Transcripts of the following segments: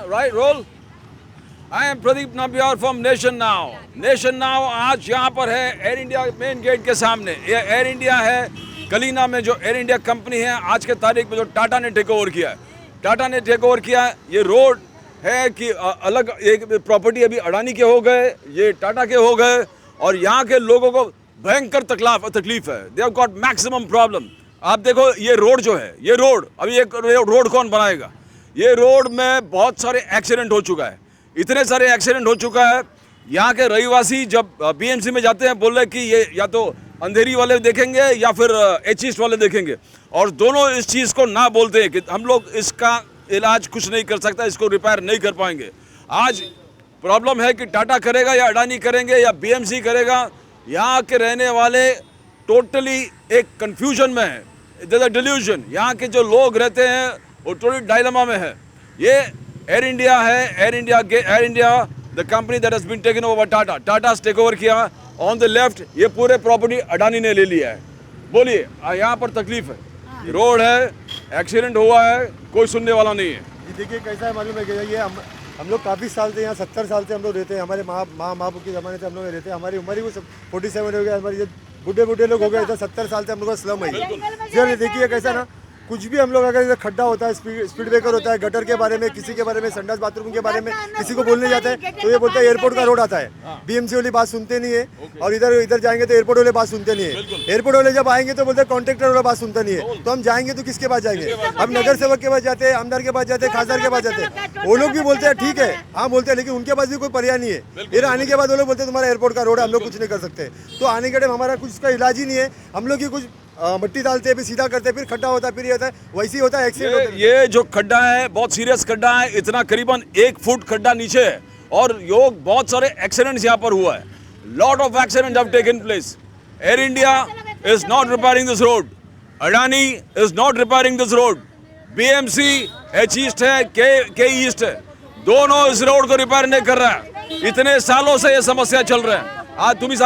Right, roll. I am Pradeep Nambiar from Nation Now. Nation Now आज यहाँ पर है एयर इंडिया मेन गेट के सामने। ये एयर इंडिया है कलीना में, जो एयर इंडिया कंपनी है आज के तारीख में जो टाटा ने टेक ओवर किया है। टाटा ने टेक ओवर किया है। ये रोड है कि अलग एक प्रॉपर्टी अभी अडानी के हो गए, ये टाटा के हो गए, और यहाँ के लोगों को भयंकर तकलीफ है। They have got maximum problem. आप देखो ये रोड जो है, ये रोड अभी एक रोड कौन बनाएगा? ये रोड में बहुत सारे एक्सीडेंट हो चुका है, इतने सारे एक्सीडेंट हो चुका है। यहाँ के रहीवासी जब बीएमसी में जाते हैं बोल रहे कि ये या तो अंधेरी वाले देखेंगे या फिर एच ईस्ट वाले देखेंगे, और दोनों इस चीज़ को ना बोलते हैं कि हम लोग इसका इलाज कुछ नहीं कर सकता, इसको रिपेयर नहीं कर पाएंगे। आज प्रॉब्लम है कि टाटा करेगा या अडानी करेंगे या बीएमसी करेगा। यहाँ के रहने वाले टोटली एक कन्फ्यूजन में है, डिल्यूजन। यहाँ के जो लोग रहते हैं वो टोटली डायलेमा में है। ये एयर इंडिया है, air India the company that has been taken over Tata. Tata take over किया। ऑन द लेफ्ट ये पूरे प्रॉपर्टी अडानी ने ले लिया है। बोलिए यहाँ पर तकलीफ है, रोड है, एक्सीडेंट हुआ है, कोई सुनने वाला नहीं है। देखिए कैसा है मालूम है कि ये हम लोग काफ़ी साल से यहाँ 70 साल से हम लोग रहते हैं। हमारे माँ बाप के ज़माने से हम लोग रहते हैं। हमारी उम्र ही वो 47 हो गया। हमारे बूढ़े लोग हो गए इधर 70 साल से हम लोग का स्लम है। देखिए कैसा ना, कुछ भी हम लोग अगर इधर खड्डा होता है, स्पीड ब्रेकर होता है, गटर के बारे में, किसी के बारे में, संडास बाथरूम के बारे में किसी को बोलने जाते हैं तो ये बोलते हैं एयरपोर्ट का रोड आता है। बीएमसी वाली बात सुनते नहीं है, और इधर जाएंगे तो एयरपोर्ट वाले बात सुनते नहीं है। एयरपोर्ट वाले जब आएंगे तो बोलते हैं कॉन्ट्रैक्टर वाला बात सुनता नहीं है। तो हम जाएंगे तो किसके पास जाएंगे? हम नगर सेवक के पास जाते हैं, आमदार के पास जाते हैं, खासदार के पास जाते हैं। वो लोग भी बोलते हैं ठीक है, हाँ बोलते हैं, लेकिन उनके पास भी कोई पर्याय नहीं है। इधर आने के बाद वो लोग बोलते हैं तुम्हारा एयरपोर्ट का रोड है, हम लोग कुछ नहीं कर सकते। तो आने के टाइम हमारा कुछ इसका इलाज ही नहीं है। हम लोग की कुछ मट्टी डालते हैं, फिर सीधा करते हैं, फिर खड्डा होता है, फिर ये होता है, वैसे ही होता है एक्सीडेंट। ये जो खड्डा है बहुत सीरियस खड्डा है, इतना करीबन 1 फुट खड्डा नीचे है, और योग बहुत सारे एक्सीडेंट्स यहाँ पर हुआ है। Lot of accident have taken place. Air India is not repairing this road, Adani is not repairing this road, BMC H east है, के ईस्ट है, दोनों इस रोड को रिपेयर नहीं कर रहा है। इतने सालों से ये समस्या चल रहा है। आज तुम्ही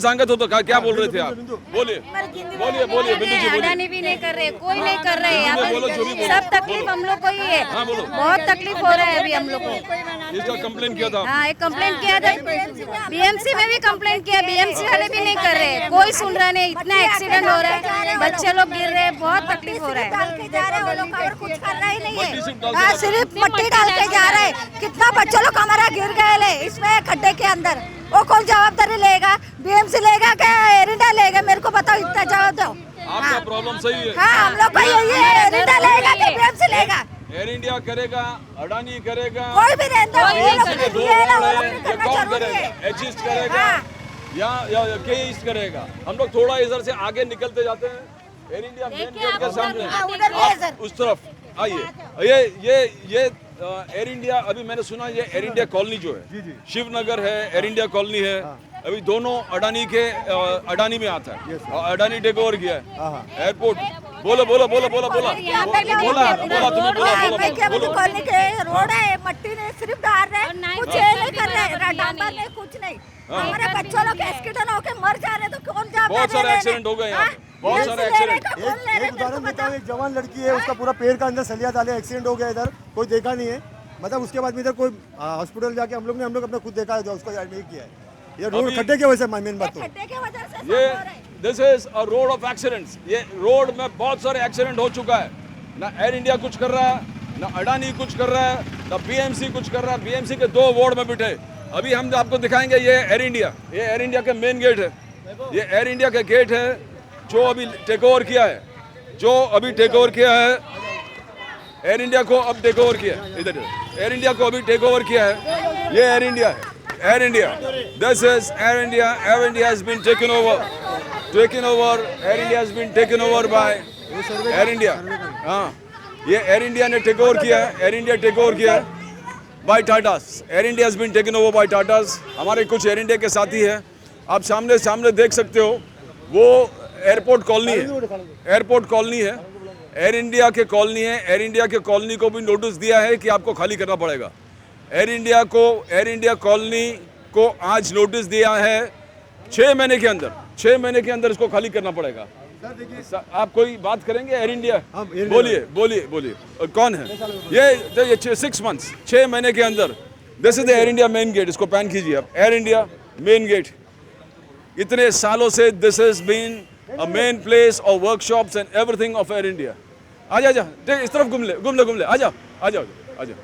सांगत हो तो क्या बोल रहे थे आप? बोलिए बिंदु जी, बोलिए। अडानी भी नहीं कर रहे, कोई नहीं कर रहे हैं। सब तकलीफ हम लोग को ही है। बहुत तकलीफ हो रहा है अभी हम लोग को। इसका कंप्लेन किया था? हाँ, एक कंप्लेन किया था, बीएमसी में भी कंप्लेन किया, बीएमसी वाले भी नहीं कर रहे, कोई सुन रहा नहीं। इतना एक्सीडेंट हो रहा है, बच्चे लोग गिर रहे हैं, बहुत तकलीफ हो रहा है। कुछ करना ही नहीं है, सिर्फ मट्टी डाल के जा रहे हैं। कितना बच्चे लोग हमारा गिर गए इसमें खड्डे के अंदर, वो कौन जवाबदारी लेगा? बीएमसी लेगा क्या एयर इंडिया लेगा? मेरे को बताओ, इतना जवाब दो। आपका प्रॉब्लम सही है। हाँ, हम लोग को यही है, एयर इंडिया लेगा कि बीएमसी लेगा? एयर इंडिया करेगा, अडानी करेगा, कोई भी रहता है, कौन करेगा? एच ईस्ट करेगा या के ईस्ट करेगा? हम लोग थोड़ा इधर से आगे निकलते जाते हैं, एयर इंडिया मेन गेट के सामने उस तरफ आइए। ये एयर इंडिया, अभी मैंने सुना ये एयर इंडिया कॉलोनी जो है, शिवनगर है, एयर इंडिया कॉलोनी है, अभी दोनों अडानी में आता है, और अडानी टेक ओवर किया है एयरपोर्ट। बोलो तुम्हें बोला कॉलोनी के रोड है, मट्टी ने सिर्फ डाल रहे, कुछ नहीं कर रहे, डांबर ने कुछ नहीं। हमारे बच्चों लोग एक्सीडेंट होके मर जा रहे, तो कौन जा? बहुत सारे एक्सीडेंट हो गए यहाँ, बहुत सारे एक्सीडेंट। एक उदाहरण देता हूँ, एक जवान लड़की है, उसका पूरा पैर का अंदर सलिया डाले, एक्सीडेंट हो गया इधर, कोई देखा नहीं है। मतलब उसके बाद में इधर कोई हॉस्पिटल जाके हम लोग अपना खुद देखा है, जो उसको एडमिट किया है। ये रोड खड्डे की वजह से, मेन बात तो ये this is a road of accidents. ये रोड में बहुत सारे एक्सीडेंट हो चुका है। ना एयर इंडिया कुछ कर रहा है, ना अडानी कुछ कर रहा है, ना बीएमसी कुछ कर रहा है। बीएमसी के 2 वार्ड में बैठे। अभी हम आपको दिखाएंगे, ये एयर इंडिया, ये एयर इंडिया का मेन गेट है। ये एयर इंडिया का गेट है जो अभी टेक ओवर किया है, एयर इंडिया को अब टेक ओवर किया है। इधर एयर इंडिया को अभी टेक ओवर किया है। ये एयर इंडिया है, air India, this is air India. Air India has been taken over, air India has been taken over by air India. हाँ, ये एयर इंडिया ने टेक ओवर किया है, एयर इंडिया टेक ओवर किया है by Tatas. Air India has been taken over by Tatas. हमारे कुछ air India के साथी हैं, आप सामने देख सकते हो, वो एयरपोर्ट कॉलोनी है, एयर इंडिया के कॉलोनी है। एयर इंडिया के कॉलोनी को भी नोटिस दिया है कि आपको खाली करना पड़ेगा। एयर इंडिया कॉलोनी को आज नोटिस दिया है 6 महीने के अंदर इसको खाली करना पड़ेगा। आप कोई बात करेंगे एयर इंडिया? हम एयर बोलिए बोलिए बोलिए। और कौन है ये 6 मंथ्स 6 महीने के अंदर? This is the air India main gate. इसको पैन कीजिए आप। एयर इंडिया मेन गेट, इतने सालों से this has been a main place of workshops and everything of air India. आजा आजा, इस तरफ घूम ले आजा आजा आजा।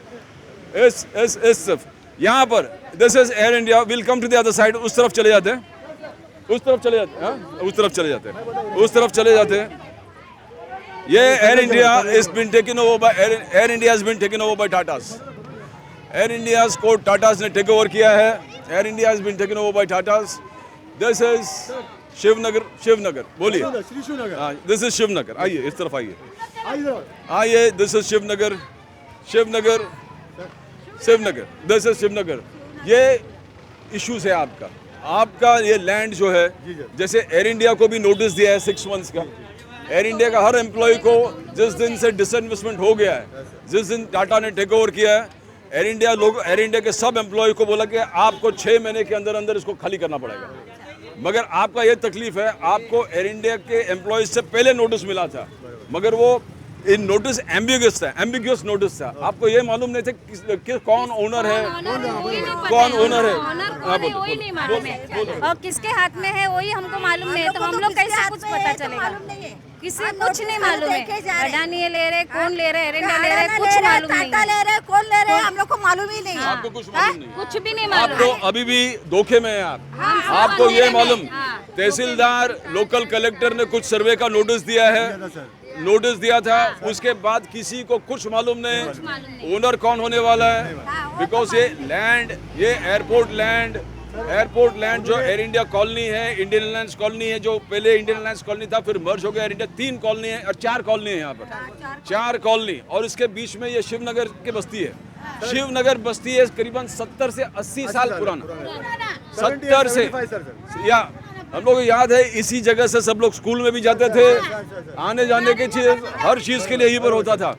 इस तरफ यहाँ पर this is air India. Will come to the other side. उस तरफ चले जाते हैं, उस तरफ चले जाते हैं, उस तरफ चले जाते हैं, उस तरफ चले जाते हैं। ये air India is been taken over by air India has been taken over by Tatas. Air India को टाटास ने टेक ओवर किया है। Air India has been taken over by Tatas. This is Shivnagar. बोलिए। श्री शिवनगर। हाँ, दिस इज शिवनगर। आइए इस तरफ आइए, आइए। This is Shivnagar, Shivnagar, Shivnagar. This is Shivnagar. ये इश्यूज है आपका ये लैंड जो है, जैसे एयर इंडिया को भी नोटिस दिया है 6 मंथ्स का। एयर इंडिया का हर एम्प्लॉय को जिस दिन से डिसइन्वेस्टमेंट हो गया है, जिस दिन टाटा ने टेक ओवर किया है, एयर इंडिया के सब एम्प्लॉय को बोला कि आपको 6 महीने के अंदर अंदर इसको खाली करना पड़ेगा। मगर आपका ये तकलीफ है, आपको एयर इंडिया के एम्प्लॉयज से पहले नोटिस मिला था, मगर वो इन नोटिस एम्बिग्यूस नोटिस था। आपको ये मालूम नहीं था कि कौन ओनर है, कौन ओनर है। वही नहीं मालूम है, और किसके हाथ में है वही हमको मालूम नहीं है। तो हम लोग कैसे कुछ पता चलेगा? किसी कुछ नहीं मालूम है। अडानी ले रहे, कौन ले रहे, एयर इंडिया ले रहे, कुछ मालूम नहीं। टाटा ले रहे, कौन ले रहे, हम लोग को मालूम ही नहीं है। आपको कुछ मालूम नहीं, कुछ भी नहीं आप मालूम। तो अभी भी धोखे में हैं आप। आपको ये मालूम, तहसीलदार लोकल कलेक्टर ने कुछ सर्वे का नोटिस दिया था, उसके बाद किसी को कुछ मालूम नहीं ओनर कौन होने वाला है। बिकॉज ये लैंड, ये एयरपोर्ट लैंड जो एयर इंडिया कॉलोनी है, इंडियन एयरलाइंस कॉलोनी है, जो पहले इंडियन एयरलाइंस कॉलोनी था, फिर मर्ज हो गया एयर इंडिया। 3 कॉलोनी है और 4 कॉलोनी है यहाँ पर, 4 कॉलोनी। और इसके बीच में ये शिवनगर की बस्ती है। शिवनगर बस्ती है करीबन 70 से 80 साल पुराना। 70 से, या हम लोग को याद है, इसी जगह से सब लोग स्कूल में भी जाते थे, आने जाने की चीज, हर चीज के लिए यहीं पर होता था।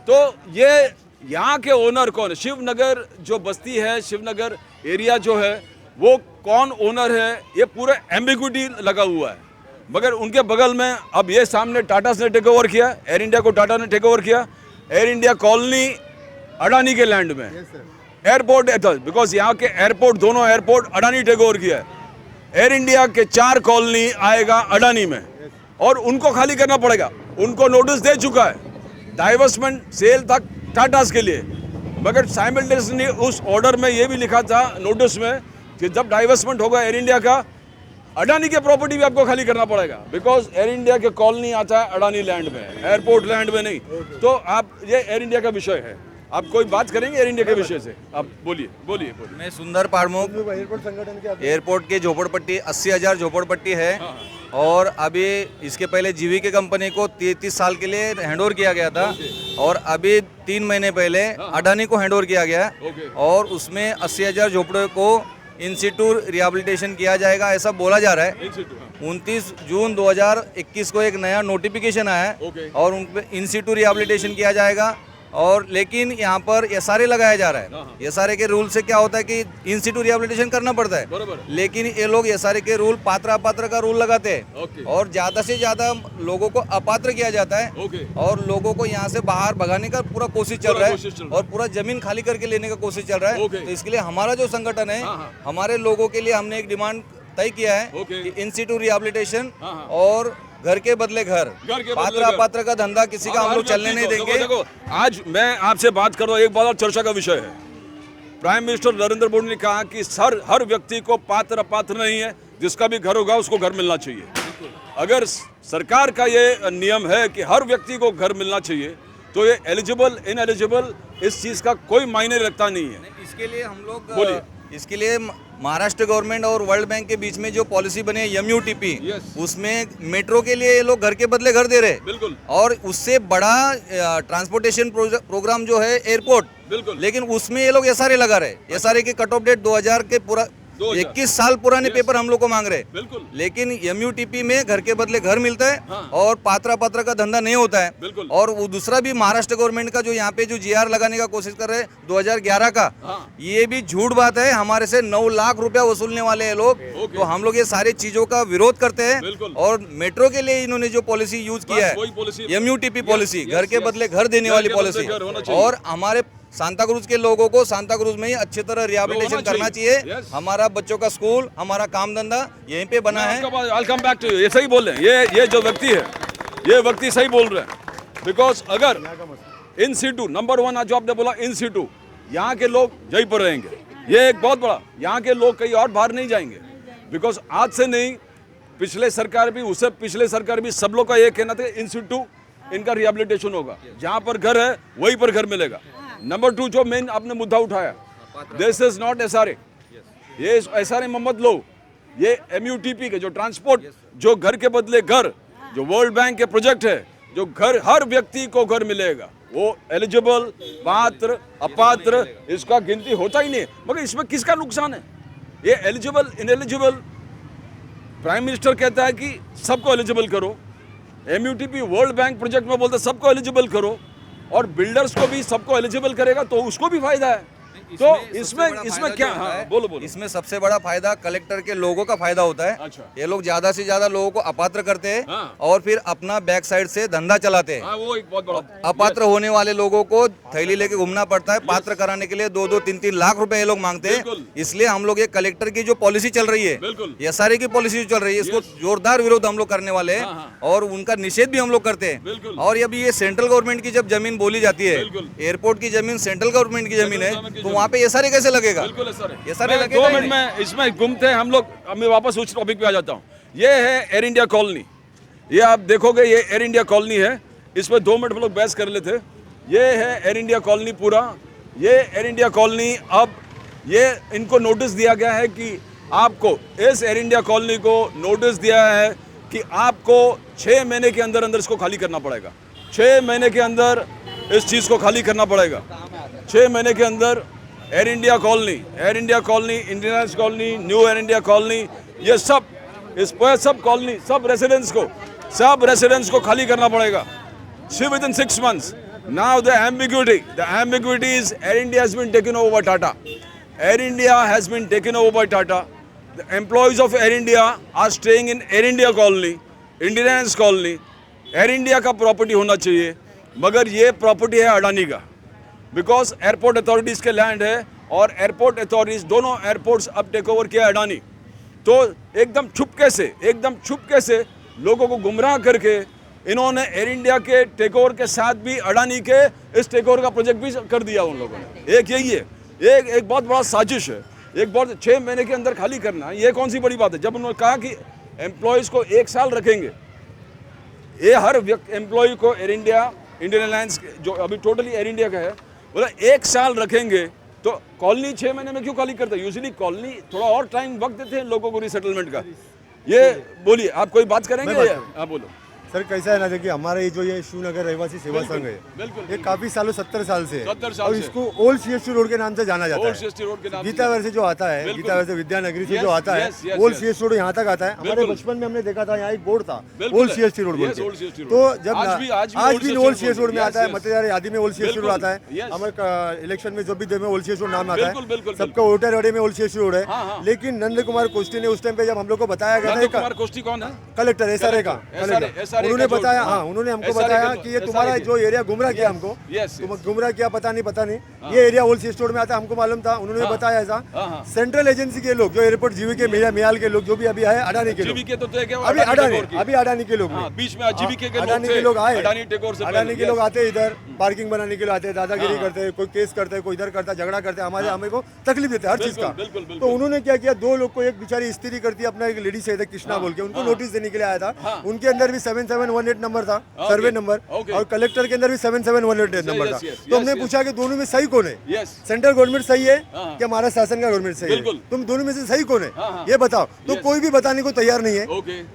तो ये यहाँ के ओनर कौन है? शिवनगर जो बस्ती है, शिवनगर एरिया जो है, वो कौन ओनर है, ये पूरा एम्बिग्विटी लगा हुआ है। मगर उनके बगल में अब ये सामने टाटा ने टेक ओवर किया, एयर इंडिया को टाटा ने टेक ओवर किया। एयर इंडिया कॉलोनी अडानी के लैंड में, एयरपोर्ट, बिकॉज यहाँ के एयरपोर्ट, दोनों एयरपोर्ट अडानी टेक ओवर किया है। एयर इंडिया के 4 कॉलोनी आएगा अडानी में, और उनको खाली करना पड़ेगा। उनको नोटिस दे चुका है, डाइवर्समेंट सेल तक टाटास के लिए। मगर साइमल्टेनियसली उस ऑर्डर में ये भी लिखा था नोटिस में कि जब डाइवर्समेंट होगा एयर इंडिया का, अडानी के प्रॉपर्टी भी आपको खाली करना पड़ेगा। बिकॉज एयर इंडिया के कॉलोनी आता है अडानी लैंड में, एयरपोर्ट लैंड में नहीं। तो आप, ये एयर इंडिया का विषय है। आप कोई बात करेंगे एयर इंडिया के विषय से? आप बोलिए। मैं सुंदर पाड़मुख, एयरपोर्ट संगठन के एयरपोर्ट की झोपड़पट्टी 80,000 झोपड़पट्टी है। और अभी इसके पहले जीवीके कंपनी को 33 साल के लिए हैंडओवर किया गया था, और अभी 3 महीने पहले अडानी को हैंडओवर किया गया, और उसमें 80,000 झोपड़ों को इन सिटू रिहेबिलिटेशन किया जाएगा, ऐसा बोला जा रहा है। 29 जून 2021 को एक नया नोटिफिकेशन आया है, और उन पे इन सिटू रिहेबिलिटेशन किया जाएगा। और लेकिन यहाँ पर एसआरए लगाया जा रहा है। एसआरए के रूल से क्या होता है कि इन सिटू रिहेबिलिटेशन करना पड़ता है, लेकिन ये लोग एसआरए के रूल पात्र अपात्र का रूल लगाते हैं, और ज्यादा से ज्यादा लोगों को अपात्र किया जाता है, और लोगों को यहाँ से बाहर भगाने का पूरा कोशिश चल रहा है, और पूरा जमीन खाली करके लेने का कोशिश चल रहा है। तो इसके लिए हमारा जो संगठन है, हमारे लोगों के लिए हमने एक डिमांड तय किया है कि इन सिटू रिहेबिलिटेशन और घर के बदले घर, पात्र अपात्र का धंधा किसी का हम लोग चलने नहीं देंगे। देखो, आज मैं आपसे बात कर रहा हूँ, एक बात और चर्चा का विषय है। प्राइम मिनिस्टर नरेंद्र मोदी ने कहा कि हर व्यक्ति को पात्र अपात्र नहीं है, जिसका भी घर होगा उसको घर मिलना चाहिए। अगर सरकार का ये नियम है कि हर व्यक्ति को घर मिलना चाहिए, तो ये एलिजिबल इनएलिजिबल इस चीज का कोई मायने रखता नहीं है। इसके लिए हम लोग इसके लिए महाराष्ट्र गवर्नमेंट और वर्ल्ड बैंक के बीच में जो पॉलिसी बनी है MUTP, उसमें मेट्रो के लिए ये लोग घर के बदले घर दे रहे हैं। बिल्कुल। और उससे बड़ा ट्रांसपोर्टेशन प्रोग्राम जो है एयरपोर्ट, बिल्कुल, लेकिन उसमें ये लोग एसआरए लगा रहे। एसआरए की कट ऑफ डेट 2000 के पूरा 2000 21 साल पुराने पेपर हम लोग को मांग रहे हैं। बिल्कुल लेकिन MUTP में घर के बदले घर मिलता है हाँ। और पात्रा का धंधा नहीं होता है। बिल्कुल। और वो दूसरा भी महाराष्ट्र गवर्नमेंट का जो यहाँ पे जो GR लगाने का कोशिश कर रहे हैं 2011 का, हाँ। ये भी झूठ बात है। हमारे से 9 लाख रुपया वसूलने वाले हैं लोग। ओके। तो हम लोग ये सारी चीजों का विरोध करते हैं। बिल्कुल। और मेट्रो के लिए इन्होंने जो पॉलिसी यूज किया वही policy- है MUTP पॉलिसी, Yes, घर के yes. बदले घर देने घर वाली के बदले पॉलिसी, घर होना चाहिए। और हमारे सांता क्रूज के लोगों को सांता क्रूज में ही अच्छी तरह रिहेबिलिटेशन होना करना चाहिए। चाहिए। Yes. हमारा बच्चों का स्कूल, हमारा काम धंधा यहीं पे बना है। I'll come back to you. ये सही बोल रहे हैं, ये जो व्यक्ति है, ये व्यक्ति सही बोल रहे हैं। बिकॉज अगर इन सीटू नंबर 1 जो आपने बोला, इन सीटू यहाँ के लोग यहीं पर रहेंगे, ये एक बहुत बड़ा, यहाँ के लोग कहीं और बाहर नहीं जाएंगे। बिकॉज आज से नहीं, पिछले सरकार भी, उससे पिछले सरकार भी, सब लोग का ये कहना था इन सीटू इनका रिहेबिलिटेशन होगा, जहाँ पर घर है वहीं पर घर मिलेगा। नंबर 2 जो मेन आपने मुद्दा उठाया, दिस इज नॉट SRA, ये SRA में मत लो, ये MUTP के जो ट्रांसपोर्ट, जो घर के बदले घर, जो वर्ल्ड बैंक के प्रोजेक्ट है, जो घर हर व्यक्ति को घर मिलेगा, वो एलिजिबल, पात्र, अपात्र, इसका गिनती होता ही नहीं। मगर इसमें किसका नुकसान है? ये एलिजिबल इनएलिजिबल, प्राइम मिनिस्टर कहता है कि सबको एलिजिबल करो, MUTP वर्ल्ड बैंक प्रोजेक्ट में बोलते सबको एलिजिबल करो, और बिल्डर्स को भी सबको एलिजिबल करेगा तो उसको भी फायदा है। तो इसमें क्या, हाँ, बोलो। इसमें सबसे बड़ा फायदा कलेक्टर के लोगों का फायदा होता है। अच्छा। ये लोग ज्यादा से ज्यादा लोगों को अपात्र करते हैं, हाँ। और फिर अपना बैक साइड से धंधा चलाते हैं। हाँ, वो एक बहुत बड़ा, अपात्र होने वाले लोगों को थैली लेके घूमना पड़ता है। पात्र कराने के लिए 2-2, 3-3 लाख रुपए ये लोग मांगते हैं। बिल्कुल। इसलिए हम लोग ये कलेक्टर की जो पॉलिसी चल रही है, बिल्कुल। SRA की पॉलिसी जो चल रही है, इसको जोरदार विरोध हम लोग करने वाले हैं, हाँ। और उनका निषेध भी हम लोग करते बिल्कुल। हैं। और अभी ये सेंट्रल गवर्नमेंट की जब जमीन बोली जाती है, बिल्कुल। एयरपोर्ट की जमीन सेंट्रल गवर्नमेंट की जमीन है, गवर्नमेंट की तो वहाँ पे SRA कैसे लगेगा? बिल्कुल है सर। ये सारे मैं लगेगा 2 ही मिनट में इसमें घूमते हैं हम लोग, मैं वापस उस टॉपिक पे आ जाता हूँ। ये है एयर इंडिया कॉलोनी, ये आप देखोगे, ये एयर इंडिया कॉलोनी है। इस पर 2 मिनट हम लोग बहस कर लेते। ये है एयर इंडिया कॉलोनी पूरा, ये एयर इंडिया कॉलोनी। अब ये इनको नोटिस दिया गया है कि आपको, इस एयर इंडिया कॉलोनी को नोटिस दिया है कि आपको 6 महीने के अंदर अंदर इसको खाली करना पड़ेगा। 6 महीने के अंदर इस चीज़ को खाली करना पड़ेगा। 6 महीने के अंदर air India colony, Indian colony, new air India colony, ये सब, इस पर सब कॉलोनी, सब रेसिडेंट्स को खाली करना पड़ेगा within 6 months। Now the ambiguity is air India has been taken over by Tata. Air India has been taken over by Tata. The employees of air India are staying in air India colony, Indian colony. Air India का property होना चाहिए, मगर ये प्रॉपर्टी है अडानी का, because airport authorities के land है, और एयरपोर्ट अथॉरिटीज़ दोनों एयरपोर्ट्स अब टेक ओवर किया अडानी। तो एकदम छुपके से लोगों को गुमराह करके इन्होंने एयर इंडिया के टेक ओवर के साथ भी अडानी के इस टेक ओवर का प्रोजेक्ट भी कर दिया उन लोगों ने। एक यही है, एक बहुत बड़ा साजिश है, एक बहुत 6 महीने के अंदर खाली करना, ये कौन सी बड़ी बात है? जब उन्होंने कहा कि एम्प्लॉयज़ को 1 साल रखेंगे, ये हर एम्प्लॉय को एयर इंडिया, इंडियन एयरलाइंस जो अभी टोटली एयर इंडिया का है, बोला 1 साल रखेंगे, तो कॉलोनी 6 महीने में क्यों खाली करते हैं? यूजुअली कॉलोनी थोड़ा और टाइम वक्त देते हैं लोगों को रिसेटलमेंट का। ये बोलिए, आप कोई बात करेंगे? हाँ, बोलो सर। कैसा है ना, देखिए हमारा ये जो ये शिवनगर रहवासी सेवा संघ है, बिल्कुल, ये काफी सालों 70 साल से है, 70 साल और से। इसको ओल्ड CST रोड के नाम से जाना जाता ओल्ड है। CST रोड के नाम से। गीतावर से जो आता है, बिल्कुल। गीतावर से विद्यानगरी से Yes, जो आता है, yes, yes, old yes। CST road यहाँ तक आता है। हमारे बिल्कुल। बचपन में हमने देखा था, यहाँ एक बोर्ड था बिल्कुल ओल्ड है। CST रोड बोल Yes, के। old CST road. तो जब आज भी आज old भी CST ओल्ड CST रोड में Yes, आता है, yes। मतदार यादी में ओल्ड CST रोड बिल्कुल। आता है। Yes। हमारे इलेक्शन में जब भी में ओल्ड CST रोड नाम आता बिल्कुल, बिल्कुल, है, सबका वोटर आईडी में ओल्ड CST रोड है। हाँ, हाँ। लेकिन नंद कुमार कोष्टी ने उस टाइम पे जब हम लोग को बताया गया नंद था, कुमार कोष्टी कौन है? कलेक्टर SRA का, SRA उन्होंने का जो- बताया, हाँ, हाँ, उन्होंने हमको SRA बताया का जो- कि ये SRA तुम्हारा के- जो एरिया गुमराह किया हमको, Yes, तुम गुमराह किया, पता नहीं, ये एरिया ओल्ड CST रोड में आता है, हमको मालूम था, उन्होंने बताया ऐसा। हाँ। सेंट्रल एजेंसी के लोग, जो एयरपोर्ट जीवीके मियाल के लोग, जो भी अभी आए, अडानी के लोग, जीवीके तो थे क्या? अभी अडानी के लोग हाँ, ने। बीच में जीवीके के अडानी लोग के लोग आए, अडानी टेक ओवर से अडानी पहले। के लोग Yes। आते इधर पार्किंग बनाने के लिए आते हैं, दादागिरी हाँ। करते हैं, कोई केस करते हैं, कोई इधर करता है, झगड़ा करते हैं, हमें को तकलीफ देते हैं हर चीज का। बिल्कुल, बिल्कुल। तो उन्होंने क्या किया, 2 लोग को, एक बेचारी स्त्री करती है, अपना एक लेडीज है कृष्णा बोल के, उनको नोटिस देने के लिए आया था। उनके अंदर भी 7 7718 नंबर था, सर्वे नंबर, और कलेक्टर के अंदर भी 7718 नंबर था। तो हमने पूछा कि दोनों में सही कौन है, सेंट्रल गवर्नमेंट सही है कि हमारा शासन का गवर्नमेंट सही है, तुम दोनों में से सही कौन है ये बताओ। तो कोई भी बताने को तैयार नहीं है।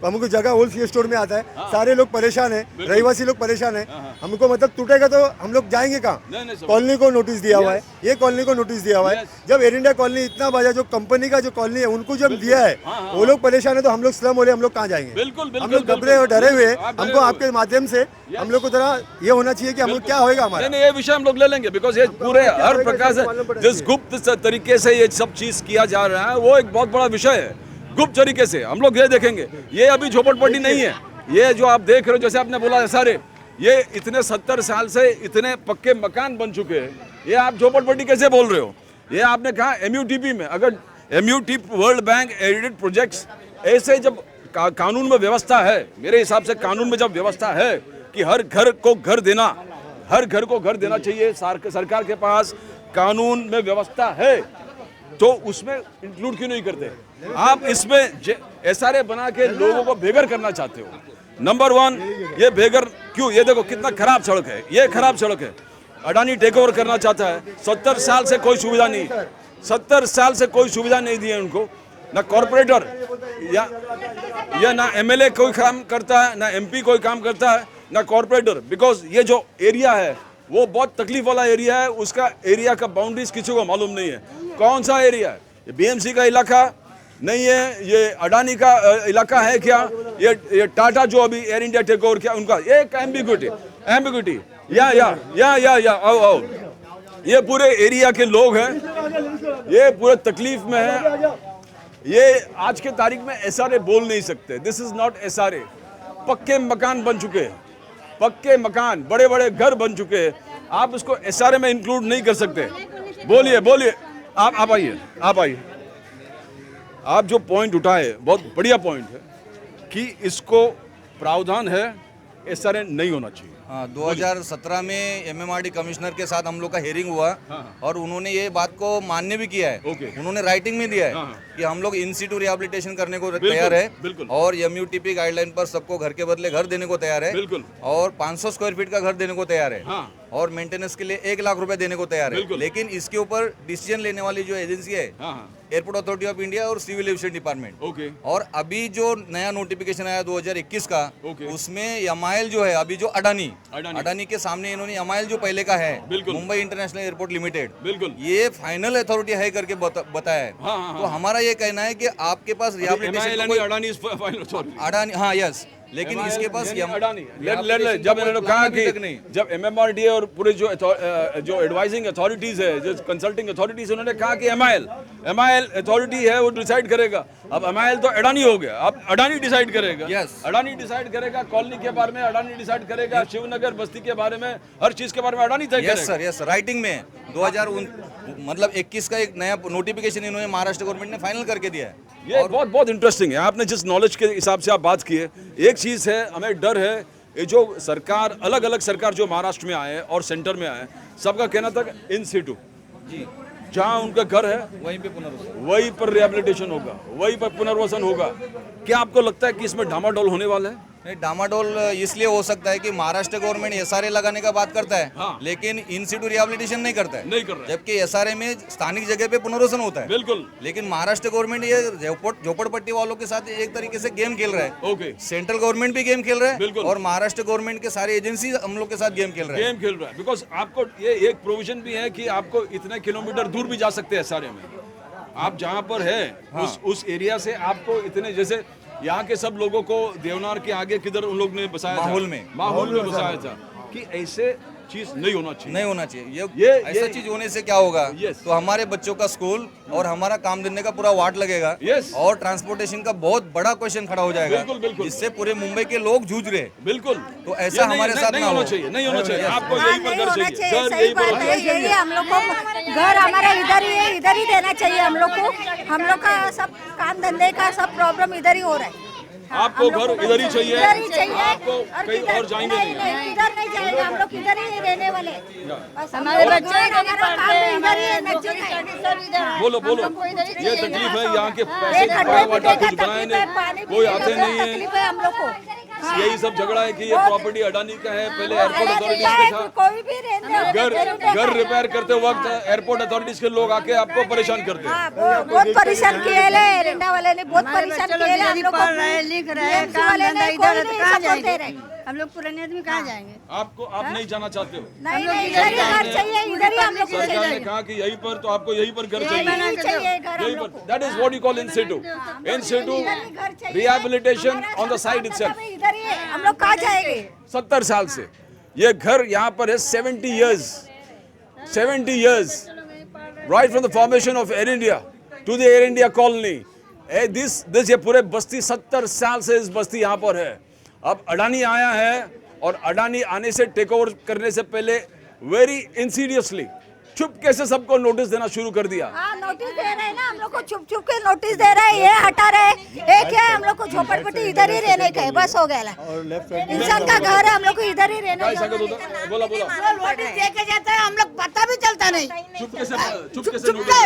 हमको जगह होल स्टोर में आता है, सारे लोग परेशान है, रहवासी लोग परेशान है। हमको मतलब टूटेगा तो हम लोग जाएंगे कहाँ? कॉलोनी को नोटिस दिया हुआ है, ये कॉलोनी को नोटिस दिया हुआ है। जब एयर इंडिया कॉलोनी इतना बड़ा जो कंपनी का जो कॉलोनी है उनको जब दिया है, वो लोग परेशान है, तो हम लोग स्लम हो रहे, हम लोग कहाँ जाएंगे? हम लोग घबरे और डरे हुए हैं। हमको आपके माध्यम से हम लोग को जरा ये होना चाहिए कि हम लोग क्या होएगा हमारा। ये विषय हम लोग ले लेंगे, बिकॉज ये पूरे हर प्रकार से जिस गुप्त तरीके से ये सब चीज किया जा रहा है वो एक बहुत बड़ा विषय है। गुप्त तरीके से हम लोग ये देखेंगे, ये अभी झोपड़पट्टी नहीं है, ये जो आप देख रहे हो, जैसे आपने बोला सारे, ये इतने 70 साल से इतने पक्के मकान बन चुके हैं, ये आप झोपड़पट्टी कैसे बोल रहे हो? ये आपने कहा MUTP में, अगर MUTP world bank aided projects ऐसे जब कानून में व्यवस्था है, मेरे हिसाब से कानून में जब व्यवस्था है कि हर घर को घर देना, हर घर को घर देना चाहिए, सरकार के पास कानून में व्यवस्था है, तो उसमें इंक्लूड क्यों नहीं करते? आप इसमें SRA बना के लोगों को बेघर करना चाहते हो। नंबर 1 ये बेघर क्यों? ये देखो कितना खराब सड़क है, ये खराब सड़क है। अडानी टेक ओवर करना चाहता है, 70 साल से कोई सुविधा नहीं, 70 साल से कोई सुविधा नहीं दी है उनको, ना कॉर्पोरेटर या ना MLA कोई काम करता है, ना MP कोई काम करता है, ना कॉर्पोरेटर। बिकॉज ये जो एरिया है वो बहुत तकलीफ वाला एरिया है, उसका एरिया का बाउंड्रीज किसी को मालूम नहीं है। कौन सा एरिया है? ये BMC का इलाका नहीं है, ये अडानी का इलाका है क्या, ये टाटा जो अभी एयर इंडिया टेक ओवर किया उनका, ये एक एम्बिग्विटी या आओ, ये पूरे एरिया के लोग हैं, ये पूरे तकलीफ में है। ये आज के तारीख में SRA बोल नहीं सकते, दिस इज नॉट SRA। पक्के मकान बन चुके हैं, पक्के मकान, बड़े बड़े घर बन चुके हैं, आप इसको SRA में इंक्लूड नहीं कर सकते। बोलिए आप आइए। आप जो पॉइंट उठाए बहुत बढ़िया पॉइंट है कि इसको प्रावधान है, SRA नहीं होना चाहिए। हाँ, 2017 में MMRD कमिश्नर के साथ हम लोग का हेयरिंग हुआ और उन्होंने ये बात को मान्य भी किया है। उन्होंने राइटिंग में दिया है कि हम लोग इन सीटू रिहेबिलिटेशन करने को तैयार है और MUTP गाइडलाइन पर सबको घर के बदले घर देने को तैयार है और 500 स्क्वायर फीट का घर देने को तैयार है और मेंटेनेंस के लिए 1 लाख रुपए देने को तैयार है। लेकिन इसके ऊपर डिसीजन लेने वाली जो एजेंसी है एयरपोर्ट अथॉरिटी ऑफ इंडिया और सिविल एविएशन डिपार्टमेंट। और अभी जो नया नोटिफिकेशन आया 2021 का, उसमें MIL जो है, अभी जो अडानी के सामने इन्होंने MIL जो पहले का है, मुंबई इंटरनेशनल एयरपोर्ट लिमिटेड, ये फाइनल अथॉरिटी है करके बताया है। तो हमारा ये कहना है कि आपके पास रिहेबिलिटेशन अडानी, हाँ यस, लेकिन इसके पास जब इन्होंने कहा कि जब MMRD और पूरे जो एडवाइजिंग अथॉरिटीज है, जो कंसल्टिंग अथॉरिटीज, उन्होंने कहा कि MIL अथॉरिटी है, वो डिसाइड करेगा। अब MIL तो अडानी हो गया, अब अडानी डिसाइड करेगा। अडानी डिसाइड करेगा, कॉलोनी के बारे में अडानी डिसाइड करेगा, शिवनगर बस्ती के बारे में, हर चीज के बारे में अडानी तय करेगा। यस राइटिंग में 2021 का एक नया नोटिफिकेशन इन्होंने महाराष्ट्र गवर्नमेंट ने फाइनल करके दिया है। ये बहुत इंटरेस्टिंग है। आपने जिस नॉलेज के हिसाब से आप बात की है, एक चीज़ है, हमें डर है, ये जो सरकार, अलग अलग सरकार जो महाराष्ट्र में आए और सेंटर में आए, सबका कहना था इन सीटू जी, जहाँ उनका घर है वहीं पे पुनर्वसन, वहीं पर रिहेबिलिटेशन होगा, वहीं पर पुनर्वसन होगा। क्या आपको लगता है कि इसमें डामाडोल होने वाला है? नहीं, डामाडोल इसलिए हो सकता है कि महाराष्ट्र गवर्नमेंट SRA लगाने का बात करता है, लेकिन इन सीटू रिहेबिलिटेशन नहीं करता है, जबकि SRA में स्थानिक जगह पे पुनर्वसन होता है। बिल्कुल। लेकिन महाराष्ट्र गवर्नमेंट ये झोपड़पट्टी वालों के साथ एक तरीके से गेम खेल रहा है। सेंट्रल गवर्नमेंट भी गेम खेल रहा है और महाराष्ट्र गवर्नमेंट के सारे एजेंसी हम लोग के साथ गेम खेल रहा है। बिकॉज आपको ये एक प्रोविजन भी है कि आपको इतने किलोमीटर दूर भी जा सकते हैं SRA में। आप जहाँ पर है उस एरिया से आपको इतने, जैसे यहाँ के सब लोगों को देवनार के आगे किधर उन लोग ने बसाया, माहौल में बसाया था कि ऐसे चीज नहीं होना चाहिए। ये ऐसा चीज होने से क्या होगा? तो हमारे बच्चों का स्कूल और हमारा काम धंधे का पूरा वाट लगेगा और ट्रांसपोर्टेशन का बहुत बड़ा क्वेश्चन खड़ा हो जाएगा, जिससे पूरे मुंबई के लोग जूझ रहे हैं। बिल्कुल। तो ऐसा हमारे साथ नहीं होना चाहिए। आपको यही पर घर चाहिए। यही हम लोग को घर हमारा इधर ही देना चाहिए। हम लोग को, हम लोग का सब काम धंधे का सब प्रॉब्लम इधर ही हो रहा है। आपको घर इधर ही चाहिए, आपको कहीं और जाएंगे नहीं। इधर नहीं जाएंगे, हम लोग इधर ही रहने वाले। हमारे बच्चे बोलो ये तकलीफ है, यहाँ के पैसे कुछ बनाए नहीं, कोई आते नहीं है। हम लोग को यही सब झगड़ा है कि ये प्रॉपर्टी अडानी का है, पहले एयरपोर्ट अथॉरिटीज का था। कोई भी रहने घर रिपेयर करते वक्त एयरपोर्ट अथॉरिटीज के लोग आके आपको परेशान करते हैं। बहुत परेशान किए एरिंडा वाले ने, बहुत परेशान किए हम लोग को। लिख रहे काम धंधा इधर कहाँ जाएंगे हम लोग पुराने आदमी कहाँ जाएंगे। आपको आप नहीं जाना चाहते हो? नहीं नहीं, इधर ही घर चाहिए, इधर ही हम लोग को सरकार ने कहा कि यहीं पर, तो आपको यहीं पर घर चाहिए, चाहिए घर हम यहीं लोग पर। That is what you call in Situ rehabilitation on the site itself. इधर ही हम लोग कहाँ जाएंगे? 70 साल से ये घर यहाँ पर है। 70 years right from the formation of Air India to the Air India colony. this ये पूरे बस्ती 70 साल से इस बस्ती यहाँ पर है। अब अडानी आया है और अडानी आने से टेक ओवर करने से पहले वेरी इंसीडियसली चुपके से सबको नोटिस देना शुरू कर दिया। हाँ, नोटिस दे रहे हैं ना, हम लोग को छुप छुप के नोटिस दे रहे हैं, ये हटा रहे हैं। एक है हम लोग को झोपड़पट्टी इधर ही रहने का है, बस हो गया। इंसान का घर है, हम लोग को इधर ही रहने का है। बोला नोटिस दे के जाता है, हम लोग पता भी चलता नहीं, चुपके से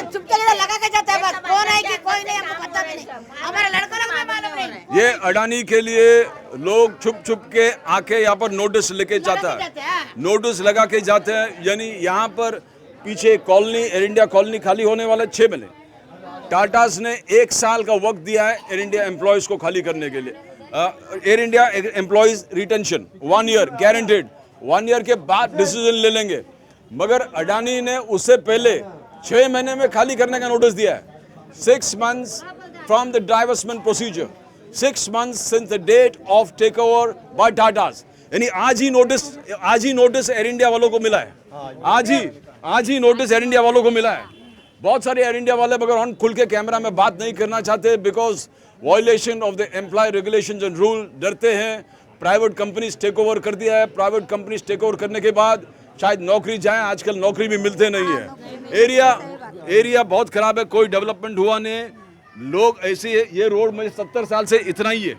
चुपके लगा के जाता है, बस कौन है कि कोई नहीं हमको पता भी नहीं, हमारे लड़कों को भी मालूम नहीं। ये अडानी के लिए लोग छुप छुप के आके यहाँ पर नोटिस लेके जाता है, नोटिस लगा के जाते हैं। यानी यहाँ पर पीछे कॉलोनी, एयर इंडिया कॉलोनी खाली होने वाला 6 महीने। टाटास ने 1 साल का वक्त दिया है एयर इंडिया एम्प्लॉयज को खाली करने के लिए। Air India employees retention 1 year guaranteed, 1 year के बाद डिसीजन ले लेंगे। मगर अडानी ने उससे पहले 6 महीने में खाली करने का नोटिस दिया है। 6 months from the divestment procedure, 6 months since the date of take over by Tatas. यानी आज ही नोटिस एयर इंडिया वालों को मिला है। आज ही नोटिस एयर इंडिया वालों को मिला है। बहुत सारे एयर इंडिया वाले मगर हम खुल के कैमरा में बात नहीं करना चाहते, because violation of the employ regulations and rule, डरते हैं। प्राइवेट कंपनीज टेक ओवर कर दिया है। प्राइवेट कंपनीज टेक ओवर करने के बाद शायद नौकरी जाए, आजकल नौकरी भी मिलते नहीं है। एरिया बहुत खराब है, कोई डेवलपमेंट हुआ नहीं। लोग ऐसे, ये रोड में 70 साल से इतना ही है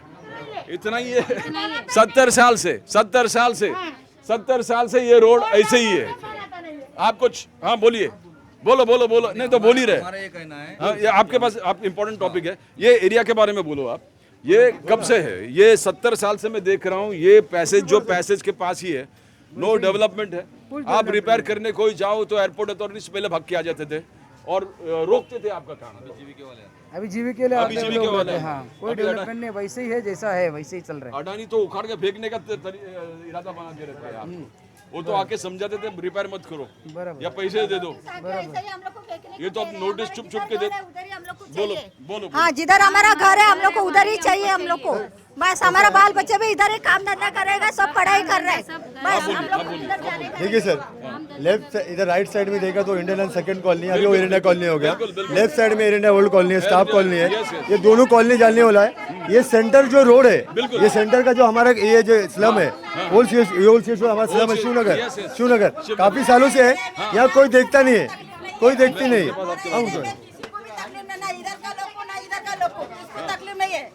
70 साल से ये रोड ऐसे ही है। आप कुछ, हाँ बोलिए, बोलो नहीं तो बोल ही रहे। हमारा ये कहना है, हाँ, ये आपके पास आप इम्पोर्टेंट टॉपिक है, ये एरिया के बारे में बोलो आप। ये कब से है? ये 70 साल से मैं देख रहा हूँ। ये पैसेज के पास ही है, नो डेवलपमेंट है। आप रिपेयर करने कोई जाओ तो एयरपोर्ट अथॉरिटी पहले भाग के आ जाते थे और रोकते थे आपका काम। अभी जीवीके वाले अभी जीवीके वाले हैं। हाँ, कोई डेवलपमेंट नहीं, वैसे ही है जैसा है वैसे ही चल रहा है। अडानी तो उखाड़ के फेंकने का इरादा बना के रखा है आप। वो तो आके समझाते थे रिपेयर मत करो या पैसे दे दो। ये तो अब नोटिस छुप के दे। बोलो। हाँ, जिधर हमारा घर है हम लोग को उधर ही चाहिए। हम लोग को बस, हमारा बाल बच्चे भी इधर ही काम धंधा करेगा, सब पढ़ाई कर रहे हैं, बस हम लोग को उधर जाने का। देखिए सर, लेफ्ट इधर राइट साइड में देखा तो इंडियन सेकंड कॉलोनी, अभी वो एयर इंडिया कॉलोनी हो गया। लेफ्ट साइड में एयर इंडिया ओल्ड कॉलोनी है, स्टाफ कॉलोनी है। ये दोनों कॉलोनी जाने वाला है। ये सेंटर जो रोड है, ये सेंटर का जो हमारा ये जो स्लम है, ओल्ड सीट हमारा स्लम है शिवनगर, काफी सालों से है। यहाँ कोई देखता नहीं है, कोई देखती नहीं। तकलीफ नहीं है।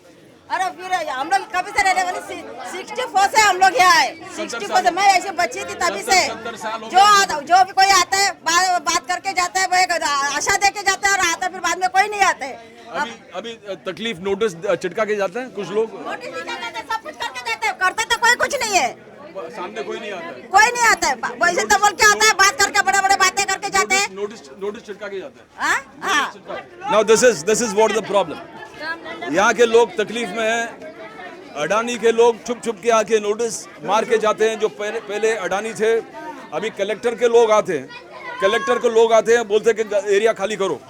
अरे फिर हम लोग कभी से रहने वाले 64 से हम लोग यहाँ आए। 64 से मैं ऐसी बच्ची थी तभी से। जो भी कोई आता है बात करके जाता है, वो आशा दे के जाता है और आता है, फिर बाद में कोई नहीं आता है। अभी तकलीफ नोटिस चिटका के जाते हैं कुछ लोग, नोटिस भी जाते हैं, सब कुछ करके जाते हैं, करते तो कोई कुछ नहीं है, सामने कोई नहीं आता है। कोई नहीं आता है। वैसे तो बोल के आता है, बात करके बड़े बातें करके जाते हैं। नोटिस चिटका के जाते हैं। हाँ, now this is what the problem. यहाँ के लोग तकलीफ में हैं। अडानी के लोग छुप के आके नोटिस मार के जाते हैं। जो पहले अडानी थे, अभी कलेक्टर के लोग आते हैं, बोलते हैं कि एरिया खाली करो।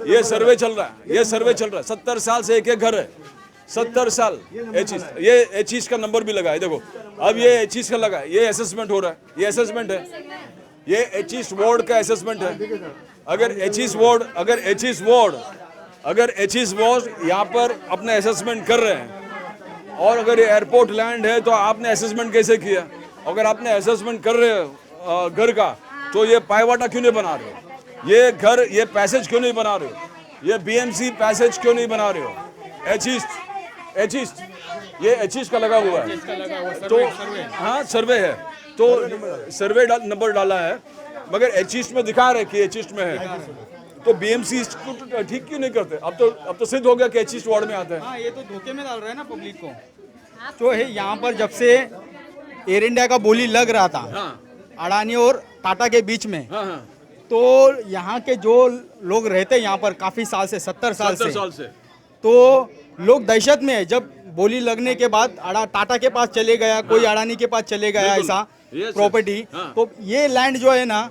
ये सर्वे चल रहा है 70 साल से एक घर है, 70 साल। ये चीज का नंबर भी लगा है, देखो अब ये चीज का लगा है। ये असेसमेंट हो रहा है, ये असेसमेंट है, ये एचईस्ट वार्ड का असेसमेंट है। अगर एचईस्ट वार्ड यहाँ पर अपने असेसमेंट कर रहे हैं, और अगर ये एयरपोर्ट लैंड है तो आपने असेसमेंट कैसे किया? अगर आपने असेसमेंट कर रहे हो घर का, तो ये पायवाटा क्यों नहीं बना रहे हो? ये घर, ये पैसेज क्यों नहीं बना रहे हो? ये बीएमसी पैसेज क्यों नहीं बना रहे हो? एचईस्ट ये एचईस्ट का लगा हुआ है, तो हाँ सर्वे है, तो सर्वे नंबर डाला है, मगर एचईस्ट में दिखा रहे कि एचईस्ट में है। तो बीएमसी को ठीक क्यों नहीं करते? अब तो सिद्ध हो गया कि एचईस्ट वार्ड में आता है। हाँ, ये तो धोखे में डाल रहे हैं ना पब्लिक को। जो है यहाँ पर जब से एयर इंडिया का बोली लग रहा था अडानी और टाटा के बीच में, तो यहाँ के जो लोग रहते हैं यहाँ पर काफी साल से 70 साल से, तो लोग दहशत में है। जब बोली लगने के बाद टाटा के पास चले गया, कोई अडानी के पास चले गया, ऐसा प्रॉपर्टी, तो ये लैंड जो है ना,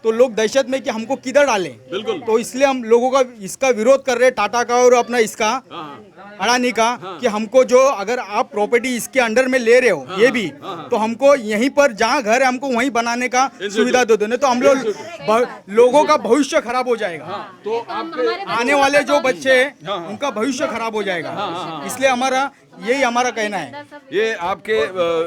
तो लोग दहशत में कि हमको किधर डालें, तो इसलिए हम लोगों का इसका विरोध कर रहे हैं, टाटा का और अपना इसका अडानी का, कि हमको जो अगर आप प्रॉपर्टी इसके अंडर में ले रहे हो ये भी, तो हमको यहीं पर जहाँ घर है हमको वहीं बनाने का सुविधा दे दो, नहीं तो हम लोगों का भविष्य खराब हो जाएगा। तो आपके आने वाले जो बच्चे हैं उनका भविष्य खराब हो जाएगा, इसलिए यही हमारा कहना है। ये आपके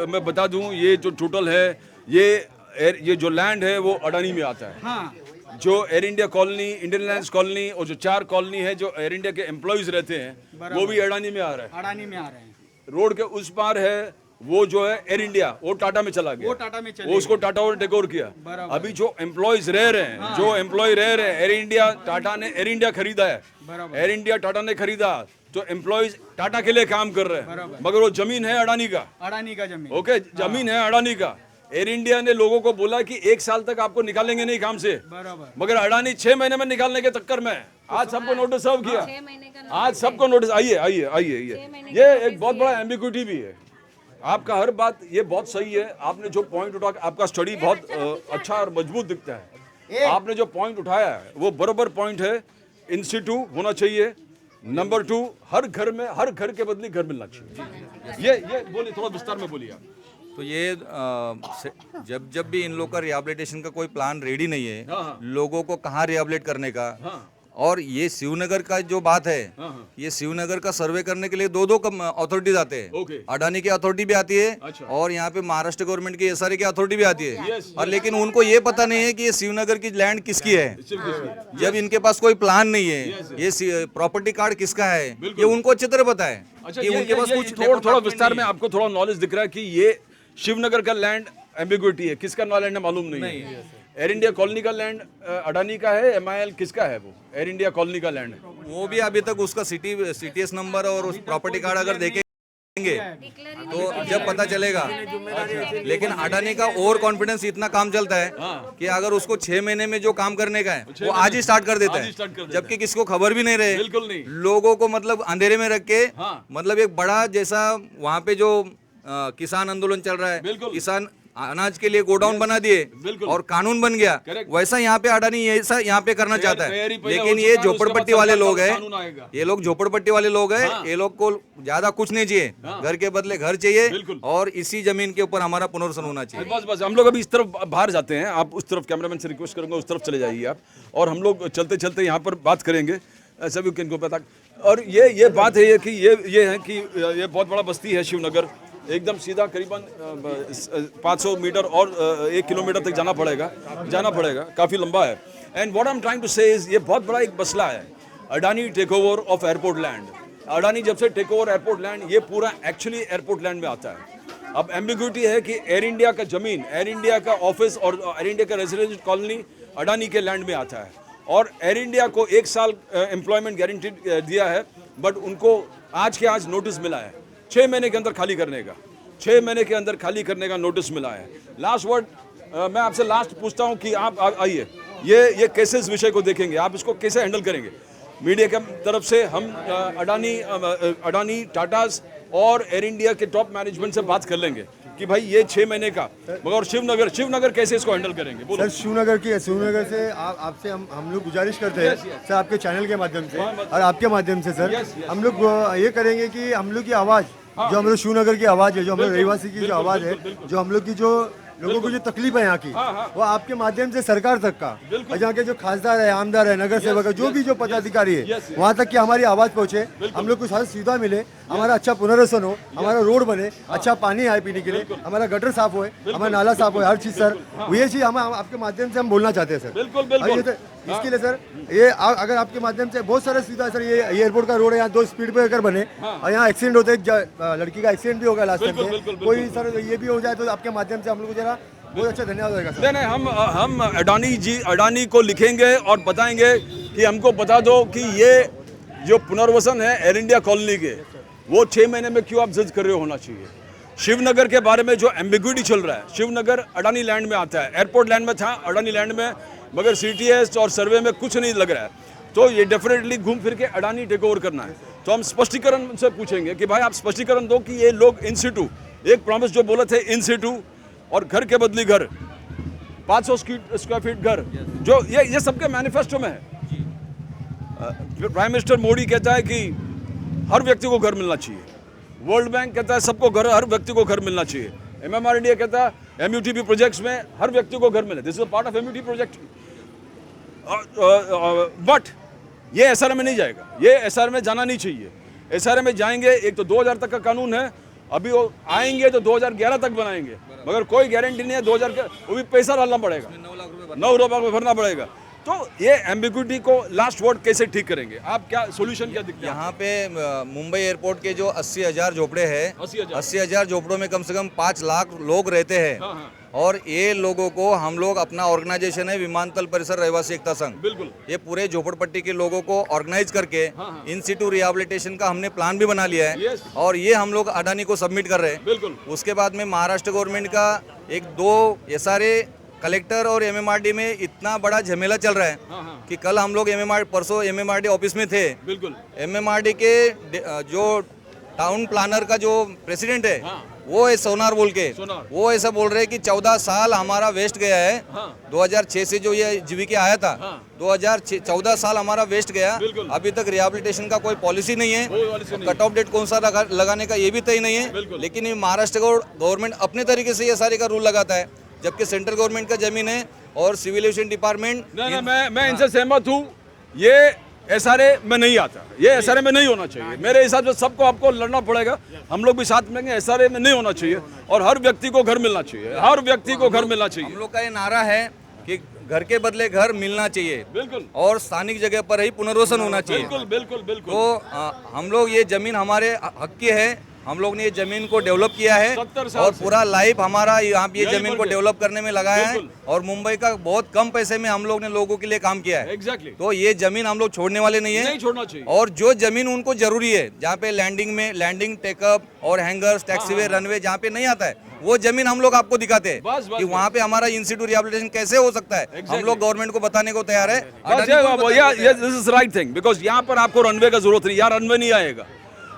मैं बता दूं, ये जो टोटल है, ये जो लैंड है वो अडानी में आता है। जो air India colony, Indian airlines colony और जो 4 कॉलोनी है जो एयर इंडिया के एम्प्लॉइज रहते हैं, वो भी अडानी में आ रहा है। अडानी में आ रहे हैं। रोड के उस पार है वो जो है एयर इंडिया, वो टाटा में चला गया, वो उसको टाटा और टेक ओवर किया। अभी जो एम्प्लॉइज रह रहे हैं, जो एम्प्लॉय रह रहे हैं, एयर इंडिया, टाटा ने एयर इंडिया खरीदा है, एयर इंडिया टाटा ने खरीदा, जो एम्प्लॉइज टाटा के लिए काम कर रहे हैं, मगर वो जमीन है अडानी का जमीन। ओके, जमीन है अडानी का। एयर इंडिया ने लोगों को बोला कि 1 साल तक आपको निकालेंगे नहीं काम से, मगर अडानी 6 महीने में निकालने के चक्कर में आज सबको नोटिस सर्व किया। आज सबको नोटिस, आइए, ये एक बहुत बड़ा एम्बिग्यूटी भी है। आपका हर बात ये बहुत सही है। आपने जो पॉइंट उठा, आपका स्टडी बहुत अच्छा और मजबूत दिखता है। आपने जो पॉइंट उठाया है वो बराबर पॉइंट है। इंस्टीट्यूट होना चाहिए। नंबर 2, हर घर में, हर घर के बदले घर मिलना चाहिए। ये बोलिए, थोड़ा विस्तार में बोलिए आप। तो ये जब भी इन लोग का रिहेबिलिटेशन का कोई प्लान रेडी नहीं है, लोगों को कहाँ रिहेबिलिट करने का, और ये शिवनगर का जो बात है, ये शिवनगर का सर्वे करने के लिए 2 अथॉरिटीज आते हैं। अडानी की अथॉरिटी भी आती है, और यहाँ पे महाराष्ट्र गवर्नमेंट की एसआरए की अथॉरिटी भी आती है। और लेकिन उनको ये पता नहीं है कि ये शिवनगर की लैंड किसकी है। जब इनके पास कोई प्लान नहीं है, ये प्रॉपर्टी कार्ड किसका है, ये उनको अच्छी तरह पता है कि उनके पास कुछ थोड़ा विस्तार में आपको थोड़ा नॉलेज दिख रहा है कि ये शिवनगर का लैंड एम्बिग्यूटी है, किसका लैंड है मालूम नहीं है। एयर इंडिया कॉलोनी का लैंड अडानी का है, MIL किसका है? वो एयर इंडिया कॉलोनी का लैंड है। वो भी अभी तक उसका CTS नंबर और उस प्रॉपर्टी कार्ड अगर देखेंगे तो जब पता चलेगा। लेकिन अडानी का ओवर कॉन्फिडेंस इतना काम चलता है कि अगर उसको 6 महीने में जो काम करने का है वो आज ही स्टार्ट कर देता है, जबकि किसी को खबर भी नहीं रहे। बिल्कुल नहीं। लोगों को मतलब अंधेरे में रख के, मतलब एक बड़ा जैसा वहाँ पे जो किसान आंदोलन चल रहा है, किसान अनाज के लिए गोडाउन बना दिए और कानून बन गया, वैसा यहाँ पे अडानी ऐसा यहाँ पे करना चाहता है। लेकिन ये झोपड़पट्टी वाले लोग हैं, ये लोग झोपड़पट्टी वाले लोग हैं, ये लोग को ज्यादा कुछ नहीं चाहिए, घर के बदले घर चाहिए, और इसी जमीन के ऊपर हमारा पुनर्वसन होना चाहिए। बस हम लोग अभी इस तरफ बाहर जाते हैं, आप उस तरफ, कैमरामैन से रिक्वेस्ट करूंगा उस तरफ चले जाइए आप, और हम लोग चलते चलते यहाँ पर बात करेंगे सभी को पता। और ये बात है कि ये है कि ये बहुत बड़ा बस्ती है शिवनगर, एकदम सीधा करीबन 500 मीटर और 1 किलोमीटर तक जाना पड़ेगा, काफ़ी लंबा है। And what I am trying to say is, ये बहुत बड़ा एक मसला है, Adani take over of airport land. Adani जब से टेक ओवर एयरपोर्ट लैंड, ये पूरा एक्चुअली एयरपोर्ट लैंड में आता है। अब एम्बिग्यूटी है कि एयर इंडिया का जमीन, एयर इंडिया का ऑफिस और एयर इंडिया का रेजिडेंशियल कॉलोनी अडानी के लैंड में आता है, और एयर इंडिया को 1 साल एम्प्लॉयमेंट गारंटी दिया है, बट उनको आज के आज नोटिस मिला है 6 महीने के अंदर खाली करने का, 6 महीने के अंदर खाली करने का नोटिस मिला है। लास्ट वर्ड मैं आपसे लास्ट पूछता हूं कि आप आइए, ये कैसे इस विषय को देखेंगे, आप इसको कैसे हैंडल करेंगे? मीडिया की तरफ से हम अडानी, टाटास और एयर इंडिया के टॉप मैनेजमेंट से बात कर लेंगे कि भाई ये 6 महीने का, मगर शिवनगर कैसे इसको हैंडल करेंगे? सर शिवनगर से आपसे हम लोग गुजारिश करते हैं सर, आपके चैनल के माध्यम से और आपके माध्यम से सर, हम लोग ये करेंगे कि हम लोग की आवाज़, जो हम लोग शिवनगर की आवाज़ है, जो हम लोग रहवासी की जो आवाज़ है, जो हम लोग की जो लोगों को जो तकलीफ है यहाँ की, वो आपके माध्यम से सरकार तक का, और यहाँ के जो खासदार है, आमदार है, नगर सेवक है, जो भी जो पदाधिकारी है, वहाँ तक की हमारी आवाज़ पहुँचे, हम लोग को सारी सुविधा मिले, हमारा अच्छा पुनर्वसन हो, हमारा रोड बने, अच्छा पानी आए पीने के लिए, हमारा गटर साफ हो, हमारा नाला साफ हो, हर चीज़ सर, ये चीज़ हम आपके माध्यम से हम बोलना चाहते हैं सर। बिल्कुल। इसके लिए सर, ये अगर आपके माध्यम से बहुत सारा सुविधा है सर, ये एयरपोर्ट का रोड है, यहाँ 2 स्पीड ब्रेकर बने, और यहाँ एक्सीडेंट होते हैं, लड़की का एक्सीडेंट भी होगा लास्ट टाइम पे, कोई सर ये भी हो जाए तो आपके माध्यम से हम लोग को जरा बहुत अच्छा धन्यवाद होगा सर। नहीं, हम अडानी को लिखेंगे और बताएंगे कि हमको बता दो कि ये जो पुनर्वसन है एयर इंडिया कॉलोनी के, वो 6 महीने में क्यों आप जज कर रहे हो होना चाहिए। शिवनगर के बारे में जो एम्बिग्विटी चल रहा है, शिवनगर अडानी लैंड में आता है, एयरपोर्ट लैंड में था, अडानी लैंड में, मगर CTS और सर्वे में कुछ नहीं लग रहा है। तो ये डेफिनेटली घूम फिर के अडानी टेक ओवर करना है। तो हम स्पष्टीकरण से पूछेंगे कि भाई आप स्पष्टीकरण दो कि ये लोग इन सिटू, एक प्रॉमिस जो बोले थे इन सिटू और घर के बदली घर, 500 स्क्वायर फीट घर, जो ये सबके मैनिफेस्टो में है। प्राइम मिनिस्टर मोदी कहता है कि हर व्यक्ति को घर मिलना चाहिए, वर्ल्ड बैंक कहता है सबको घर, हर व्यक्ति को घर मिलना चाहिए, MMRDA कहता है MUTP प्रोजेक्ट्स में हर व्यक्ति को घर मिले, this is part of MUTP project. But ये SRM में नहीं जाएगा, ये SRM में जाना नहीं चाहिए। SRM में जाएंगे, एक तो 2000 तक का कानून है, अभी वो आएंगे तो 2011 तक बनाएंगे, मगर कोई गारंटी नहीं है 2000 का, वो भी पैसा डालना पड़ेगा, 9 लाख भरना पड़ेगा। तो ये एम्बिग्विटी को लास्ट वर्ड कैसे ठीक करेंगे आप, क्या सोल्यूशन क्या दिखता है? यहाँ पे मुंबई एयरपोर्ट के जो 80,000 झोपड़े हैं, 80,000 झोपड़ों में कम से कम 5 लाख लोग रहते हैं। हाँ। और ये लोगों को हम लोग, अपना ऑर्गेनाइजेशन है विमानतल परिसर रहवासी एकता संघ, बिल्कुल ये पूरे झोपड़पट्टी के लोगों को ऑर्गेनाइज करके इन सिटू रिहेबिलिटेशन का हमने प्लान भी बना लिया है और ये हम लोग अडानी को सबमिट कर रहे हैं। बिल्कुल। उसके बाद में महाराष्ट्र गवर्नमेंट का 1-2 SRA कलेक्टर और MMRD में इतना बड़ा झमेला चल रहा है कि कल हम लोग परसों MMRD ऑफिस में थे। बिल्कुल। MMRD के जो टाउन प्लानर का जो प्रेसिडेंट है, वो है सोनार बोल के, वो ऐसा बोल रहे हैं कि 14 साल हमारा वेस्ट गया है। 2006 से जो ये जीवीके आया था, 2014 साल हमारा वेस्ट गया। अभी तक रिहेबिलिटेशन का कोई पॉलिसी नहीं है, कट ऑफ डेट कौन सा लगाने का ये भी तय नहीं है। लेकिन ये महाराष्ट्र गवर्नमेंट अपने तरीके से ये सारे का रूल लगाता है, जबकि सेंट्रल गवर्नमेंट का जमीन है और सिविल एविएशन डिपार्टमेंट। मैं इनसे सहमत हूँ, ये SRA में नहीं आता, ये SRA में नहीं होना चाहिए। मेरे हिसाब से सबको आपको लड़ना पड़ेगा, हम लोग भी साथ में, SRA में नहीं होना चाहिए और हर व्यक्ति को घर मिलना चाहिए, हर व्यक्ति को घर मिलना चाहिए। हम लोग का ये नारा है कि घर के बदले घर मिलना चाहिए, बिल्कुल, और स्थानिक जगह पर ही पुनर्वसन होना चाहिए। बिल्कुल बिल्कुल बिल्कुल। तो हम लोग, ये जमीन हमारे हक की है, हम लोग ने ये जमीन को डेवलप किया है 70 साल और पूरा लाइफ हमारा यहाँ ये जमीन को डेवलप करने में लगाया है बिल्कुल। और मुंबई का बहुत कम पैसे में हम लोग ने लोगों के लिए काम किया है। एग्जैक्टली। तो ये जमीन हम लोग छोड़ने वाले नहीं है, नहीं छोड़ना चाहिए। और जो जमीन उनको जरूरी है, जहाँ पे लैंडिंग टेकअप और हैंगर्स, टैक्सीवे, रनवे जहाँ पे नहीं आता है, वो जमीन हम लोग आपको दिखाते हैं कि वहाँ पे हमारा इंस्टीट्यूट रिहेबिलिटेशन कैसे हो सकता है। हम लोग गवर्नमेंट को बताने को तैयार है। This is right thing, because यहाँ पर आपको रनवे का जरूरत नहीं, यहाँ रनवे नहीं आएगा,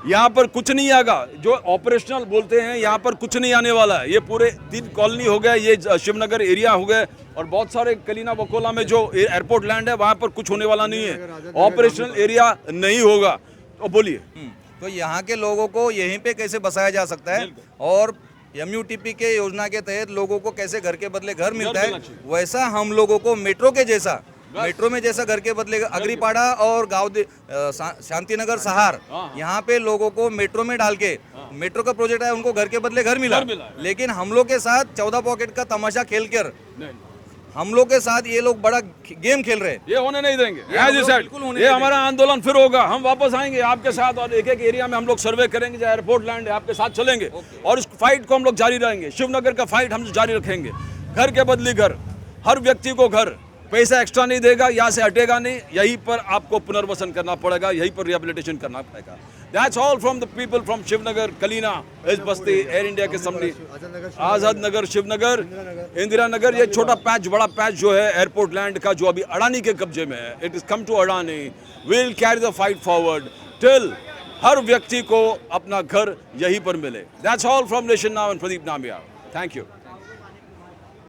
यहाँ पर कुछ नहीं आएगा। जो ऑपरेशनल बोलते हैं, यहाँ पर कुछ नहीं आने वाला है। ये पूरे 3 कॉलोनी हो गया, ये शिवनगर एरिया हो गए, और बहुत सारे कलीना बकोला में जो एयरपोर्ट लैंड है, वहाँ पर कुछ होने वाला नहीं है, ऑपरेशनल एरिया नहीं होगा। तो बोलिए, तो यहाँ के लोगों को यहीं पे कैसे बसाया जा सकता है और MUTP के योजना के तहत लोगों को कैसे घर के बदले घर मिलता है, वैसा हम लोगों को मेट्रो में जैसा घर के बदले अग्रीपाड़ा और गाँव शांतिनगर सहार, यहाँ पे लोगों को मेट्रो में डाल के, मेट्रो का प्रोजेक्ट है, उनको घर के बदले घर मिला। लेकिन हम लोग के साथ 14 पॉकेट का तमाशा खेल कर हम लोग के साथ ये लोग बड़ा गेम खेल रहे हैं। ये होने नहीं देंगे। ये हमारा आंदोलन फिर होगा, हम वापस आएंगे आपके साथ और एक एरिया में हम लोग सर्वे करेंगे, जहाँ एयरपोर्ट लैंड है, आपके साथ चलेंगे और इस फाइट को हम लोग जारी रहेंगे। शिवनगर का फाइट हम जारी रखेंगे। घर के बदली घर, हर व्यक्ति को घर, पैसा एक्स्ट्रा नहीं देगा, यहाँ से हटेगा नहीं, यहीं पर आपको पुनर्वसन करना पड़ेगा, यहीं पर रिहेबिलिटेशन करना पड़ेगा। That's all from the people from Shivnagar, Kalina, S Basti, air India के सामने, आजाद नगर, शिवनगर, इंदिरा नगर, ये छोटा पैच, बड़ा पैच जो है एयरपोर्ट लैंड का, जो अभी अडानी के कब्जे में है, it is come to Adani. Will carry the fight forward till हर व्यक्ति को अपना घर यहीं पर मिले। That's all from nation now and Pradeep Namiya. Thank you.